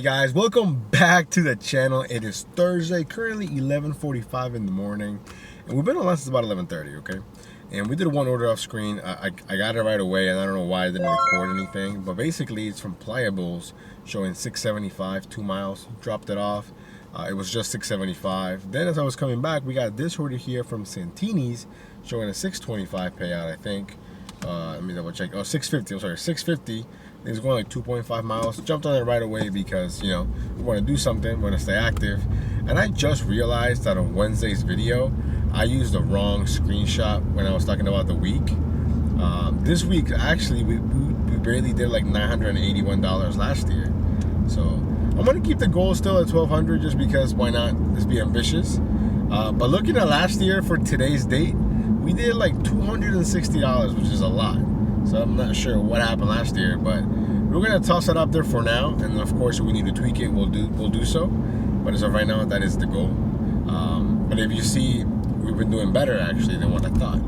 guys? Welcome back to the channel. It is Thursday, currently 11:45 in the morning, and we've been on since about 11:30. Okay, and we did one order off screen. I got it right away, and I don't know why I didn't record anything, but basically it's from Pliables, showing 675, 2 miles. Dropped it off. It was just 675. Then as I was coming back, we got this order here from Santini's, showing a 625 payout. I think. Let me double check. Oh, 650. I'm sorry, 650. It's going like 2.5 miles. Jumped on it right away because, you know, we want to do something, we want to stay active. And I just realized that on Wednesday's video, I used the wrong screenshot when I was talking about the week. This week, actually, we barely did like $981 last year. So I'm going to keep the goal still at $1,200 just because why not? Let's be ambitious. But looking at last year for today's date, we did like $260, which is a lot. So I'm not sure what happened last year, but we're gonna toss it up there for now. And of course, if we need to tweak it, we'll do so. But as of right now, that is the goal. But if you see, we've been doing better actually than what I thought.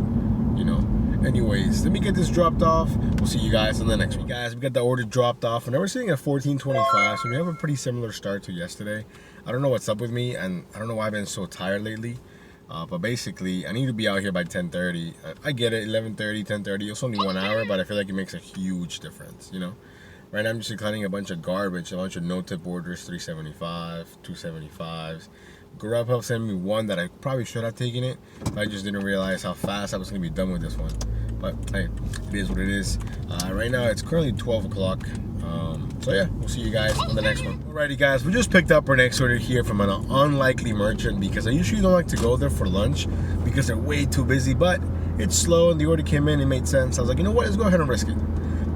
You know. Anyways, let me get this dropped off. We'll see you guys in the next one. Guys, we got the order dropped off, and now we're sitting at 14:25. So we have a pretty similar start to yesterday. I don't know what's up with me, and I don't know why I've been so tired lately. But basically, I need to be out here by 10:30. I get it, 11:30, 10:30. It's only 1 hour, but I feel like it makes a huge difference, you know? Right now, I'm just declining a bunch of garbage, a bunch of no-tip orders, 375, 275s. GrubHub sent me one that I probably should have taken it, but I just didn't realize how fast I was going to be done with this one. But, hey, it is what it is. Right now, it's currently 12 o'clock. So yeah, we'll see you guys on the next one. Alrighty guys, we just picked up our next order here from an unlikely merchant because I usually don't like to go there for lunch because they're way too busy, but it's slow and the order came in, it made sense. I was like, you know what, let's go ahead and risk it.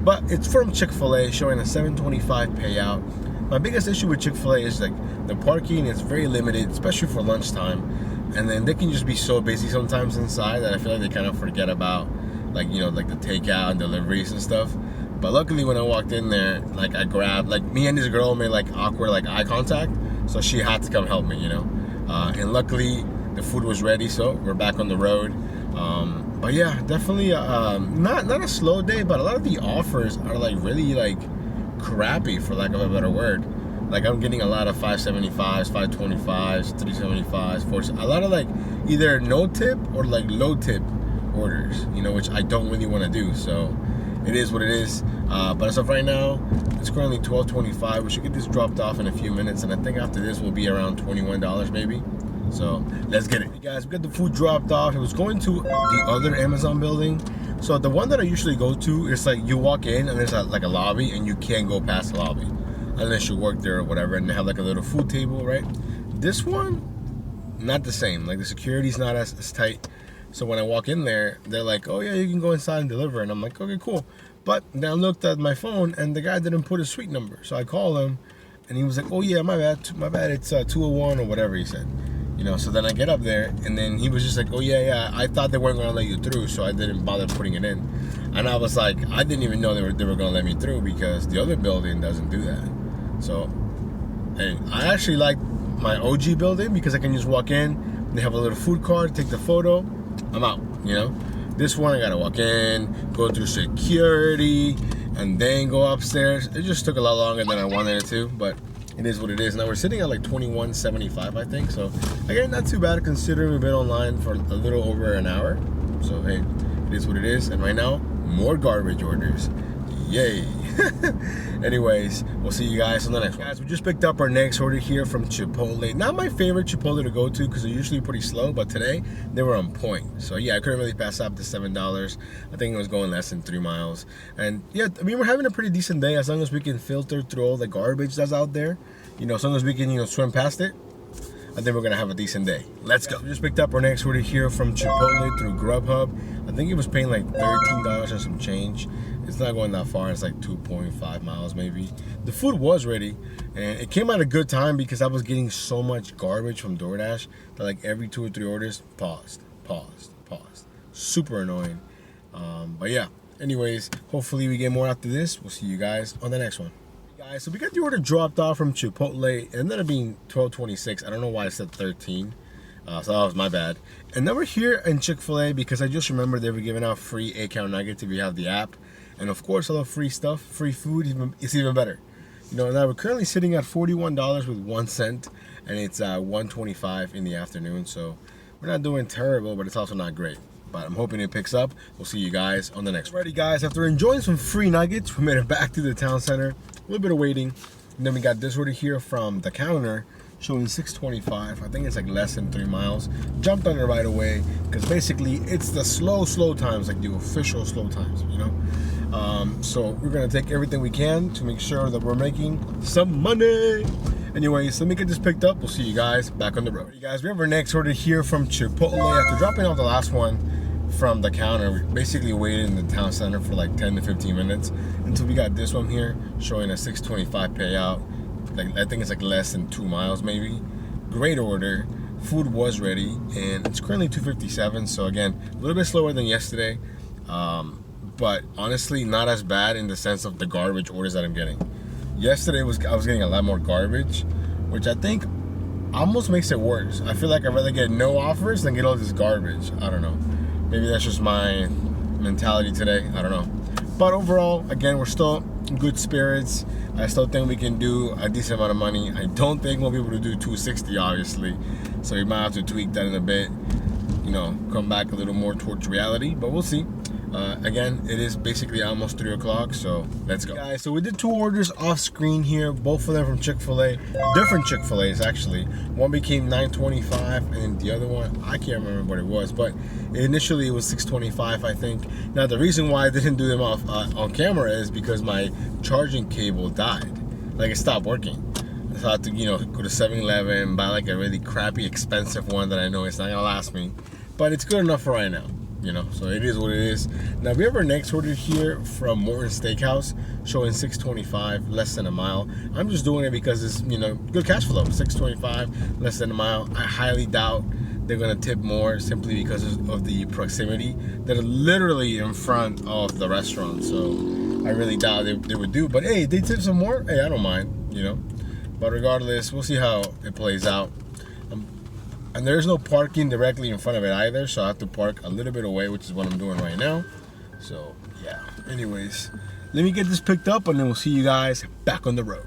But it's from Chipotle, showing a 725 payout. My biggest issue with Chipotle is like the parking is very limited, especially for lunchtime. And then they can just be so busy sometimes inside that I feel like they kind of forget about like, you know, like the takeout and deliveries and stuff. But luckily when I walked in there, like I grabbed, like me and this girl made like awkward like eye contact. So she had to come help me, you know. And luckily the food was ready, so we're back on the road. But yeah, definitely not a slow day, but a lot of the offers are like really like crappy for lack of a better word. Like I'm getting a lot of 575s, 525s, 375s, 40s, a lot of like either no tip or like low tip orders, you know, which I don't really want to do. So it is what it is. But as of right now, it's currently 12:25. We should get this dropped off in a few minutes, and I think after this will be around $21 maybe. So let's get it. Hey guys, we got the food dropped off. It was going to the other Amazon building. So the one that I usually go to, it's like you walk in and there's like a lobby and you can't go past the lobby unless you work there or whatever, and they have like a little food table, right? This one, not the same. Like the security's not as tight. So when I walk in there, they're like, oh yeah, you can go inside and deliver. And I'm like, okay, cool. But then I looked at my phone and the guy didn't put his suite number. So I called him and he was like, oh yeah, my bad, it's 201 or whatever he said. You know, so then I get up there and then he was just like, oh yeah, I thought they weren't gonna let you through, so I didn't bother putting it in. And I was like, I didn't even know they were gonna let me through because the other building doesn't do that. So, and I actually like my OG building because I can just walk in, they have a little food cart, take the photo, I'm out, you know. This one I gotta walk in, go through security, and then go upstairs. It just took a lot longer than I wanted it to, but it is what it is. Now we're sitting at like 21.75, I think. So again, not too bad considering we've been online for a little over an hour. So hey, it is what it is. And right now, more garbage orders. Yay. Anyways, we'll see you guys on the next one. Guys, we just picked up our next order here from Chipotle. Not my favorite Chipotle to go to because they're usually pretty slow, but today they were on point. So yeah, I couldn't really pass up the $7. I think it was going less than 3 miles. And yeah, I mean, we're having a pretty decent day as long as we can filter through all the garbage that's out there. You know, as long as we can, you know, swim past it, I think we're gonna have a decent day. Let's go. We just picked up our next order here from Chipotle through GrubHub. I think it was paying like $13 and some change. It's not going that far. It's like 2.5 miles maybe. The food was ready, and it came at a good time because I was getting so much garbage from DoorDash that like every 2 or 3 orders, paused. Super annoying. But yeah. Anyways, hopefully we get more after this. We'll see you guys on the next one. Guys, so we got the order dropped off from Chipotle. It ended up being 12.26. I don't know why I said 13. So that was my bad. And then we're here in Chick-fil-A because I just remembered they were giving out free 8-count nuggets if you have the app. And of course, I love free stuff. Free food is even better. You know, now we're currently sitting at $41 with 1 cent, and it's 1:25 in the afternoon. So we're not doing terrible, but it's also not great. But I'm hoping it picks up. We'll see you guys on the next one. Alrighty guys, after enjoying some free nuggets, we made it back to the town center. A little bit of waiting. And then we got this order here from the counter showing 6.25. I think it's like less than 3 miles. Jumped on it right away because basically it's the slow times, like the official slow times, you know? So we're gonna take everything we can to make sure that we're making some money. Anyways, let me get this picked up. We'll see you guys back on the road. You guys, we have our next order here from Chipotle. After dropping off the last one from the counter, we basically waited in the town center for like 10 to 15 minutes until we got this one here showing a 6.25 payout. Like, I think it's like less than 2 miles maybe. Great order. Food was ready, and it's currently 2:57. So again, a little bit slower than yesterday, but honestly not as bad in the sense of the garbage orders that I'm getting. Yesterday I was getting a lot more garbage, which I think almost makes it worse. I feel like I'd rather get no offers than get all this garbage. I don't know. Maybe that's just my mentality today. I don't know. But overall, again, we're still in good spirits. I still think we can do a decent amount of money. I don't think we'll be able to do 260, obviously. So we might have to tweak that in a bit. You know, come back a little more towards reality, but we'll see. Again, it is basically almost 3 o'clock, so let's go. Guys, so we did 2 orders off screen here, both of them from Chick-fil-A. Different Chick-fil-A's actually. One became $9.25 and the other one, I can't remember what it was, but initially it was $6.25, I think. Now the reason why I didn't do them off on camera is because my charging cable died. Like, it stopped working. So I had to, you know, go to 7-Eleven, buy like a really crappy, expensive one that I know it's not gonna last me. But it's good enough for right now. You know, so it is what it is. Now we have our next order here from Morton's Steakhouse showing 6.25, less than a mile. I'm just doing it because it's, you know, good cash flow. 6.25, less than a mile. I highly doubt they're gonna tip more simply because of the proximity. They're literally in front of the restaurant, so I really doubt they would do. But hey, they tip some more, hey, I don't mind, you know. But regardless, we'll see how it plays out. And there's no parking directly in front of it either, so I have to park a little bit away, which is what I'm doing right now. So yeah, anyways, let me get this picked up and then we'll see you guys back on the road.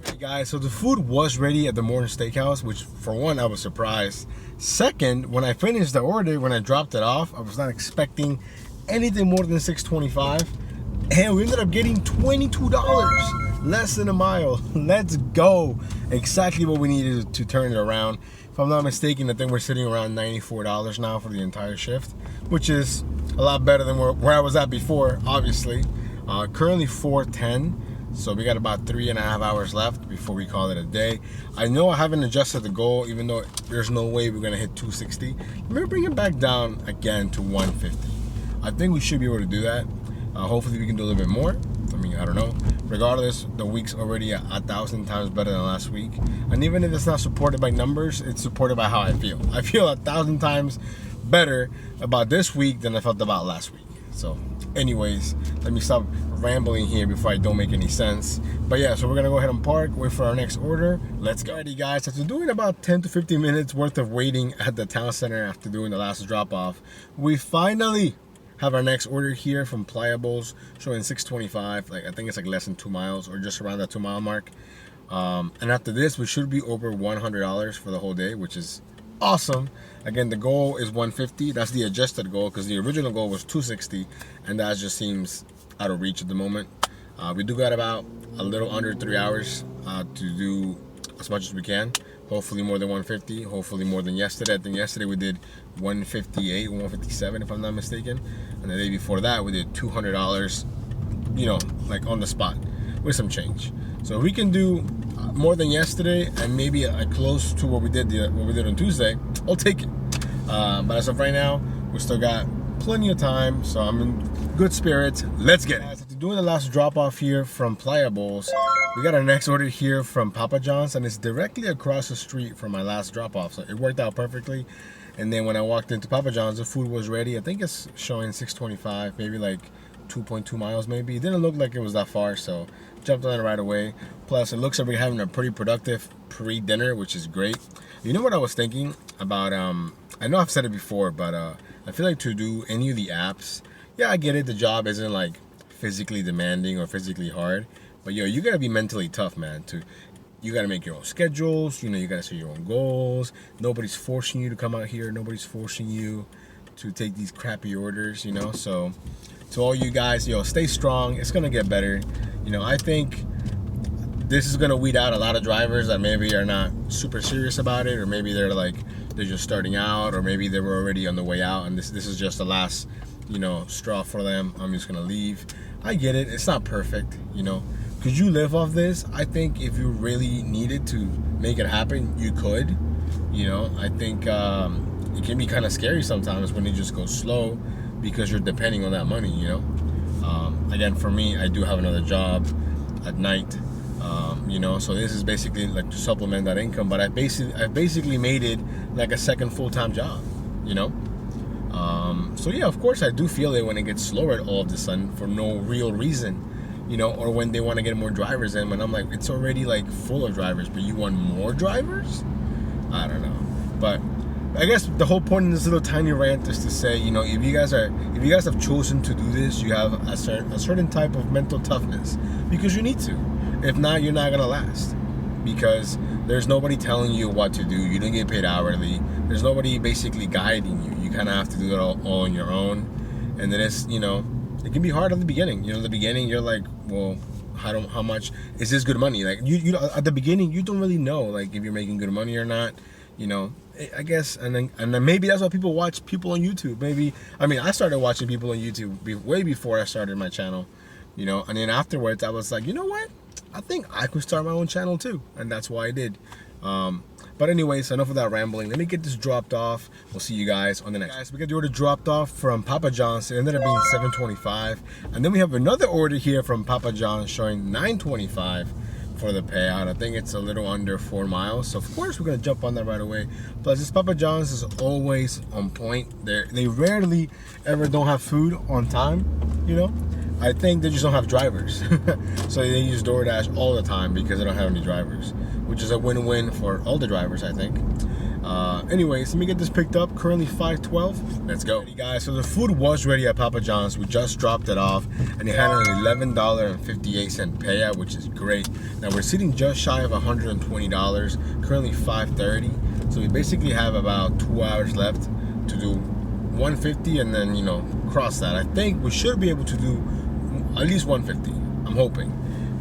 Hey guys, so the food was ready at the Morton's Steakhouse, which for one, I was surprised. Second, when I finished the order, when I dropped it off, I was not expecting anything more than $6.25, and we ended up getting $22, less than a mile. Let's go. Exactly what we needed to turn it around. If I'm not mistaken, I think we're sitting around $94 now for the entire shift, which is a lot better than where I was at before, obviously. Currently 4:10, so we got about 3.5 hours left before we call it a day. I know I haven't adjusted the goal, even though there's no way we're gonna hit 260. Let me bring it back down again to 150. I think we should be able to do that. Hopefully we can do a little bit more. I mean, I don't know. Regardless, the week's already 1,000 times better than last week. And even if it's not supported by numbers, it's supported by how I feel. I feel 1,000 times better about this week than I felt about last week. So anyways, let me stop rambling here before I don't make any sense. But yeah, so we're gonna go ahead and park, wait for our next order. Let's go. Alrighty guys, after doing about 10 to 15 minutes worth of waiting at the town center after doing the last drop off, we finally have our next order here from Pliables showing 6.25. Like, I think it's like less than 2 miles or just around that 2 mile mark. And after this, we should be over $100 for the whole day, which is awesome. Again, the goal is 150. That's the adjusted goal because the original goal was 260, and that just seems out of reach at the moment. We do got about a little under 3 hours to do as much as we can. Hopefully more than 150, hopefully more than yesterday. I think yesterday we did 158, 157 if I'm not mistaken. And the day before that we did $200, you know, like on the spot with some change. So if we can do more than yesterday and maybe close to what we did on Tuesday, I'll take it. But as of right now, we still got plenty of time, so I'm in good spirits. Let's get it. After doing the last drop off here from Pliables, we got our next order here from Papa John's, and it's directly across the street from my last drop off, so it worked out perfectly. And then when I walked into Papa John's, the food was ready. I think it's showing 6.25, maybe like 2.2 miles maybe. It didn't look like it was that far, so jumped on it right away. Plus, it looks like we're having a pretty productive pre-dinner, which is great. You know what I was thinking about? I know I've said it before, but I feel like to do any of the apps, yeah, I get it. The job isn't like physically demanding or physically hard, But yo, you gotta be mentally tough, man. You gotta make your own schedules. You know, you gotta set your own goals. Nobody's forcing you to come out here. Nobody's forcing you to take these crappy orders. You know, so to all you guys, yo, stay strong. It's gonna get better. You know, I think this is gonna weed out a lot of drivers that maybe are not super serious about it, or maybe they're just starting out, or maybe they were already on the way out, and this is just the last, you know, straw for them. I'm just gonna leave. I get it. It's not perfect, you know. Could you live off this? I think if you really needed to make it happen, you could. You know, I think it can be kind of scary sometimes when you just go slow because you're depending on that money, you know. Again, for me, I do have another job at night. You know, so this is basically like to supplement that income, but I basically made it like a second full-time job, you know. So yeah, of course I do feel it when it gets slower all of a sudden for no real reason, you know, or when they want to get more drivers in, when I'm like, it's already like full of drivers, but you want more drivers? I don't know. But I guess the whole point in this little tiny rant is to say, you know, if you guys have chosen to do this, you have a certain type of mental toughness, because you need to. If not, you're not gonna last, because there's nobody telling you what to do. You don't get paid hourly. There's nobody basically guiding you. You kind of have to do it all on your own. And then it's, you know, it can be hard at the beginning. You know, at the beginning you're like, well, how much is this good money? Like you at the beginning you don't really know like if you're making good money or not. You know, I guess, and then maybe that's why people watch people on YouTube. Maybe, I mean, I started watching people on YouTube way before I started my channel. You know, and then afterwards I was like, you know what? I think I could start my own channel too, and that's why I did. But anyways, enough of that rambling. Let me get this dropped off. We'll see you guys on the next. Guys, we got the order dropped off from Papa John's. It ended up being $7.25, and then we have another order here from Papa John's showing $9.25 for the payout. I think it's a little under 4 miles, so of course we're gonna jump on that right away. Plus, this Papa John's is always on point. They rarely ever don't have food on time, you know. I think they just don't have drivers. So they use DoorDash all the time because they don't have any drivers, which is a win-win for all the drivers, I think. Anyways, let me get this picked up. Currently 5:12. Let's go. Hey guys, so the food was ready at Papa John's. We just dropped it off, and it had an $11.58 payout, which is great. Now we're sitting just shy of $120. Currently 5:30. So we basically have about 2 hours left to do 150, and then, you know, cross that. I think we should be able to do at least 150. I'm hoping.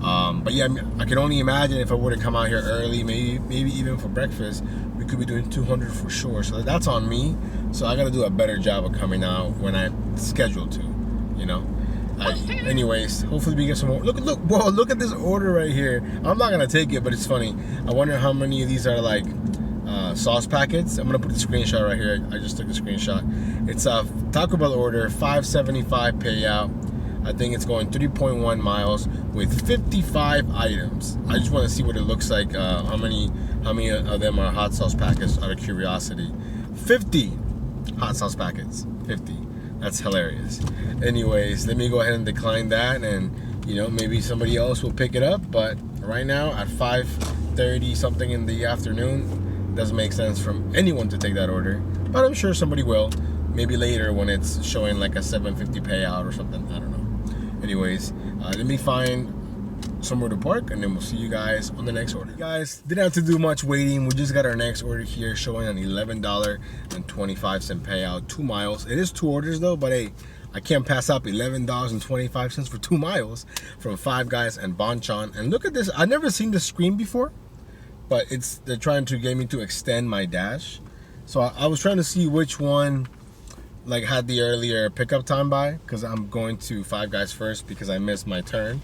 But yeah, I can only imagine if I were to come out here early, maybe even for breakfast, we could be doing 200 for sure. So that's on me. So I gotta do a better job of coming out when I'm scheduled to, you know. Anyways, hopefully we get some more. Look at this order right here. I'm not gonna take it, but it's funny. I wonder how many of these are like sauce packets. I'm gonna put the screenshot right here. I just took a screenshot. It's a Taco Bell order, $5.75 payout. I think it's going 3.1 miles with 55 items. I just want to see what it looks like. How many of them are hot sauce packets, out of curiosity. 50 hot sauce packets. 50. That's hilarious. Anyways, let me go ahead and decline that, and you know, maybe somebody else will pick it up. But right now at 5:30 something in the afternoon, doesn't make sense for anyone to take that order. But I'm sure somebody will. Maybe later when it's showing like a $7.50 payout or something. I don't know. Anyways, let me find somewhere to park, and then we'll see you guys on the next order. Guys, didn't have to do much waiting. We just got our next order here showing an $11.25 payout, 2 miles. It is 2 orders though, but hey, I can't pass up $11.25 for 2 miles from Five Guys and Bonchon. And look at this. I've never seen this screen before, but they're trying to get me to extend my dash. So I was trying to see which one like had the earlier pickup time by, because I'm going to Five Guys first because I missed my turn.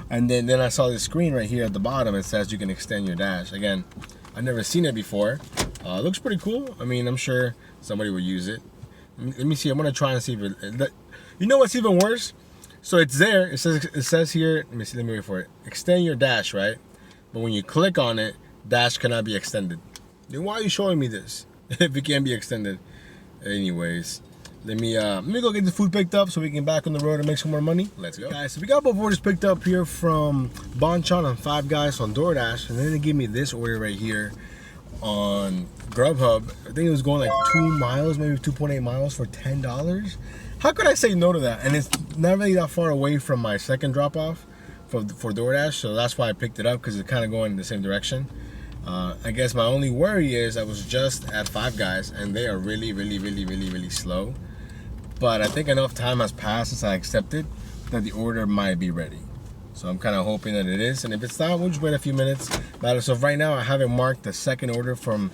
And then I saw this screen right here at the bottom. It says you can extend your dash. Again, I've never seen it before. Looks pretty cool. I mean, I'm sure somebody will use it. Let me see. I'm gonna try and see if it. You know what's even worse? So it's there. It says here. Let me see. Let me wait for it. Extend your dash, right? But when you click on it, dash cannot be extended. Then why are you showing me this if it can't be extended? Anyways, let me go get the food picked up so we can get back on the road and make some more money. Let's go. Guys, so we got both orders picked up here from Bonchon and Five Guys on DoorDash, and then they gave me this order right here on GrubHub. I think it was going like 2 miles, maybe 2.8 miles for $10. How could I say no to that? And it's not really that far away from my second drop off, for DoorDash, so that's why I picked it up, because it's kind of going in the same direction. I guess my only worry is I was just at Five Guys, and they are really slow. But I think enough time has passed since I accepted that the order might be ready. So I'm kind of hoping that it is. And if it's not, we'll just wait a few minutes. But so right now, I haven't marked the second order from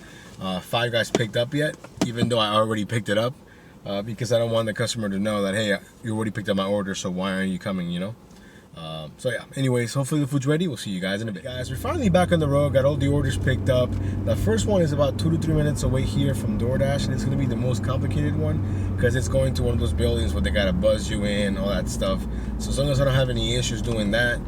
Five Guys picked up yet, even though I already picked it up. Because I don't want the customer to know that, hey, you already picked up my order, so why aren't you coming, you know? So yeah, anyways, hopefully the food's ready. We'll see you guys in a bit. Guys, we're finally back on the road. Got all the orders picked up. The first one is about 2 to 3 minutes away here from DoorDash, and it's gonna be the most complicated one because it's going to one of those buildings where they gotta buzz you in, all that stuff. So as long as I don't have any issues doing that,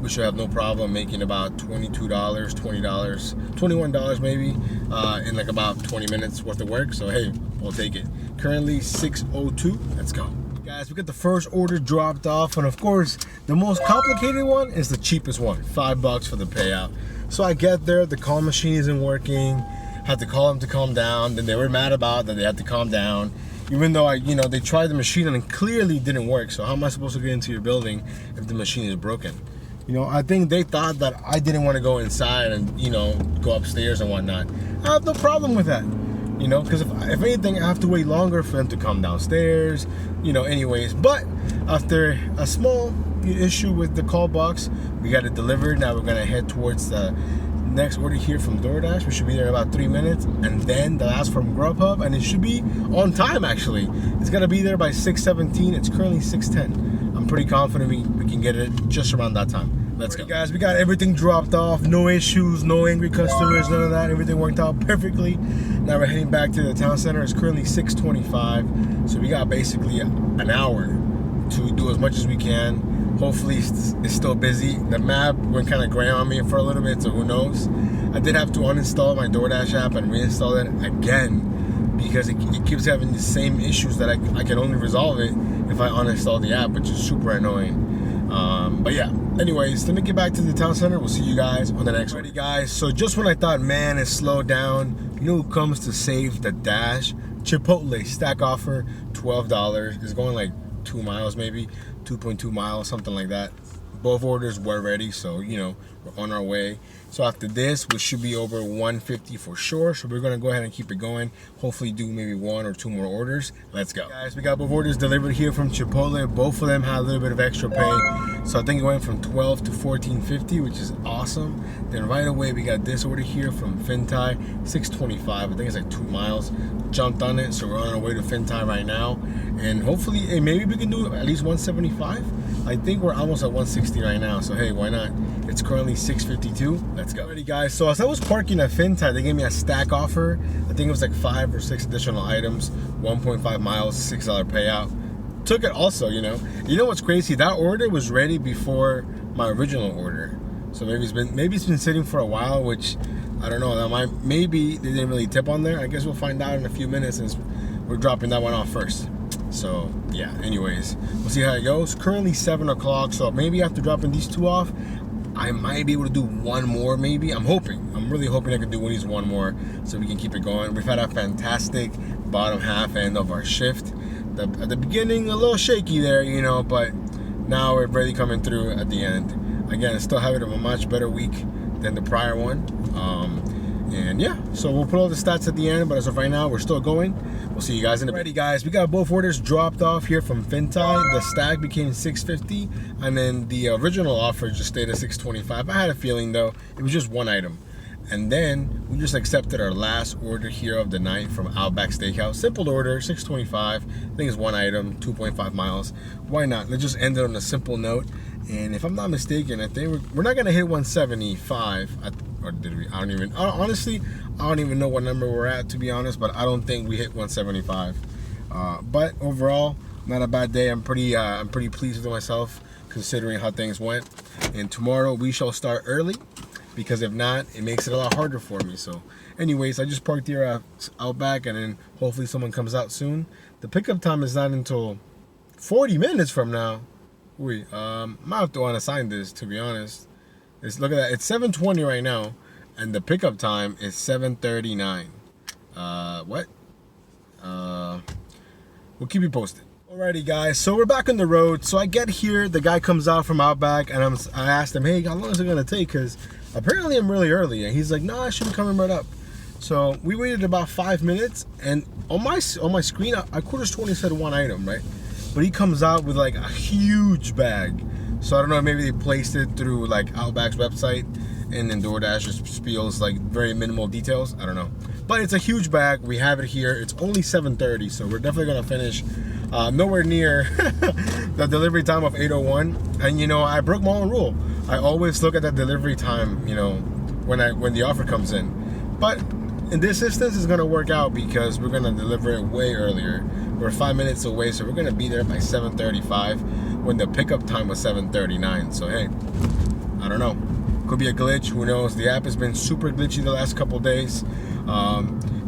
we should have no problem making about $22, $20, $21 maybe in like about 20 minutes worth of work. So hey, we'll take it. Currently 6:02. Let's go. Guys, we got the first order dropped off, and of course the most complicated one is the cheapest one, $5 for the payout. So I get there, the call machine isn't working, had to call them to calm down. Then they were mad about that they had to calm down, even though they tried the machine and it clearly didn't work. So how am I supposed to get into your building if the machine is broken? I think they thought that I didn't want to go inside and go upstairs and whatnot. I have no problem with that. Because if anything, I have to wait longer for them to come downstairs, anyways. But after a small issue with the call box, we got it delivered. Now we're going to head towards the next order here from DoorDash. We should be there in about 3 minutes. And then the last from GrubHub, and it should be on time, actually. It's going to be there by 6:17. It's currently 6:10. I'm pretty confident we can get it just around that time. Let's go. Guys, we got everything dropped off. No issues, no angry customers, none of that. Everything worked out perfectly. Now we're heading back to the town center. It's currently 6:25. So we got basically an hour to do as much as we can. Hopefully it's still busy. The map went kind of gray on me for a little bit, so who knows. I did have to uninstall my DoorDash app and reinstall it again because it keeps having the same issues that I can only resolve it if I uninstall the app, which is super annoying. But yeah, anyways, let me get back to the town center. We'll see you guys on the next one. Ready, guys? So just when I thought, man, it's slowed down, who comes to save the dash? Chipotle stack offer, $12. It's going like 2 miles, maybe 2.2 miles, something like that. Both orders were ready, so we're on our way. So after this, we should be over 150 for sure. So we're gonna go ahead and keep it going. Hopefully do maybe 1 or 2 more orders. Let's go. Guys, we got both orders delivered here from Chipotle. Both of them had a little bit of extra pay. So I think it went from 12 to 14.50, which is awesome. Then right away, we got this order here from Fintai, 625. I think it's like 2 miles. Jumped on it, so we're on our way to Fintai right now. And hopefully, hey, maybe we can do at least 175. I think we're almost at 160 right now, so hey, why not? It's currently 6:52. Let's go. Alrighty, guys. So as I was parking at Fintai, they gave me a stack offer. I think it was like 5 or 6 additional items, 1.5 miles, $6 payout. Took it also, You know what's crazy? That order was ready before my original order. So maybe it's been sitting for a while, which I don't know. Maybe they didn't really tip on there. I guess we'll find out in a few minutes since we're dropping that one off first. So yeah, anyways, we'll see how it goes. Currently 7 o'clock, so maybe after dropping these 2 off, I might be able to do 1 more, maybe. I'm really hoping I can do at least 1 more so we can keep it going. We've had a fantastic bottom half end of our shift. At the beginning, a little shaky there, but now we're really coming through at the end. Again, still having a much better week than the prior one. And yeah, so we'll put all the stats at the end, but as of right now, we're still going. We'll see you guys in a bit. Alrighty, guys, we got both orders dropped off here from Fintai. The stack became 650, and then the original offer just stayed at 625. I had a feeling, though, it was just 1 item. And then we just accepted our last order here of the night from Outback Steakhouse. Simple order, 625. I think it's 1 item, 2.5 miles. Why not? Let's just end it on a simple note. And if I'm not mistaken, I think we're not gonna hit 175. Or did we? Honestly, I don't even know what number we're at, to be honest. But I don't think we hit 175. But overall, not a bad day. I'm pretty pleased with myself considering how things went. And tomorrow we shall start early, because if not, it makes it a lot harder for me. So anyways, I just parked here at Outback, and then hopefully someone comes out soon. The pickup time is not until 40 minutes from now. Wait, might have to unassign this, to be honest. Look at that, it's 7:20 right now, and the pickup time is 7:39. What? We'll keep you posted. Alrighty guys, so we're back on the road. So I get here, the guy comes out from Outback, and I asked him, hey, how long is it gonna take? Because apparently I'm really early, and he's like, no, I should be coming right up. So we waited about 5 minutes, and on my screen, I quarters 20 said one item, right? But he comes out with like a huge bag. So I don't know, maybe they placed it through like Outback's website, and then DoorDash just spills like very minimal details. I don't know, but it's a huge bag. We have it here. It's only 7:30, so we're definitely gonna finish. Nowhere near the delivery time of 8:01. And you know, I broke my own rule. I always look at the delivery time, you know, when the offer comes in. But in this instance, it's gonna work out because we're gonna deliver it way earlier. We're 5 minutes away, so we're gonna be there by 7:35 when the pickup time was 7:39. So hey, I don't know. Could be a glitch. Who knows? The app has been super glitchy the last couple days.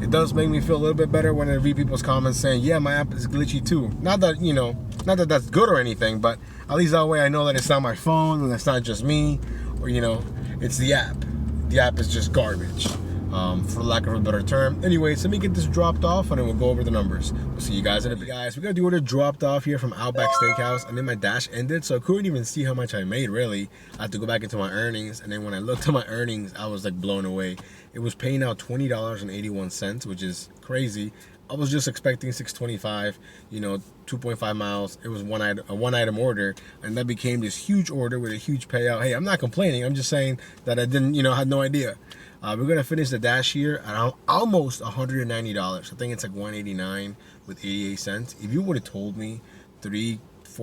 It does make me feel a little bit better when I read people's comments saying, yeah, my app is glitchy too. Not that, you know, not that that's good or anything, but at least that way I know that it's not my phone and it's not just me, or, you know, it's the app. The app is just garbage, for lack of a better term. Anyways, let me get this dropped off and then we'll go over the numbers. We'll see you guys in a bit. Guys, we got the order dropped off here from Outback Steakhouse, and then my dash ended, so I couldn't even see how much I made, really. I had to go back into my earnings, and then when I looked at my earnings, I was like blown away. It was paying out $20.81, which is crazy. I was just expecting $6.25, you know, 2.5 miles. It was a one item order, and that became this huge order with a huge payout. Hey, I'm not complaining. I'm just saying that I didn't, you know, had no idea. We're gonna finish the dash here at almost $190. I think it's like $189 with 88 cents. If you would have told me 3-4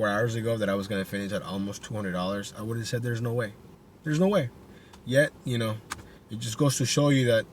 hours ago that I was gonna finish at almost $200, I would have said there's no way. There's no way. Yet, you know, it just goes to show you that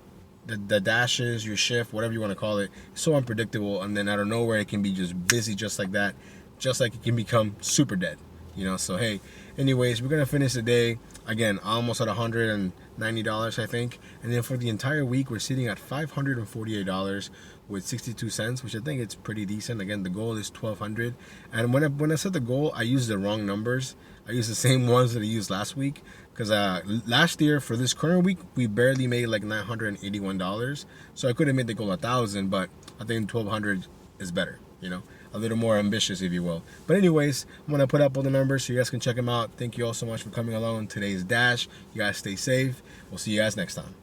the dashes, your shift, whatever you want to call it, is so unpredictable, and then out of nowhere it can be just busy just like that, just like it can become super dead, you know. So hey, anyways, we're gonna finish the day again almost at $190, I think, and then for the entire week we're sitting at $548 with 62 cents, which I think it's pretty decent. Again, the goal is $1,200, and when I set the goal, I used the wrong numbers. I used the same ones that I used last week, because last year for this current week we barely made like $981, so I could have made the goal 1,000, but I think 1,200 is better, you know, a little more ambitious, if you will. But anyways, I'm gonna put up all the numbers so you guys can check them out. Thank you all so much for coming along on today's dash. You guys stay safe. We'll see you guys next time.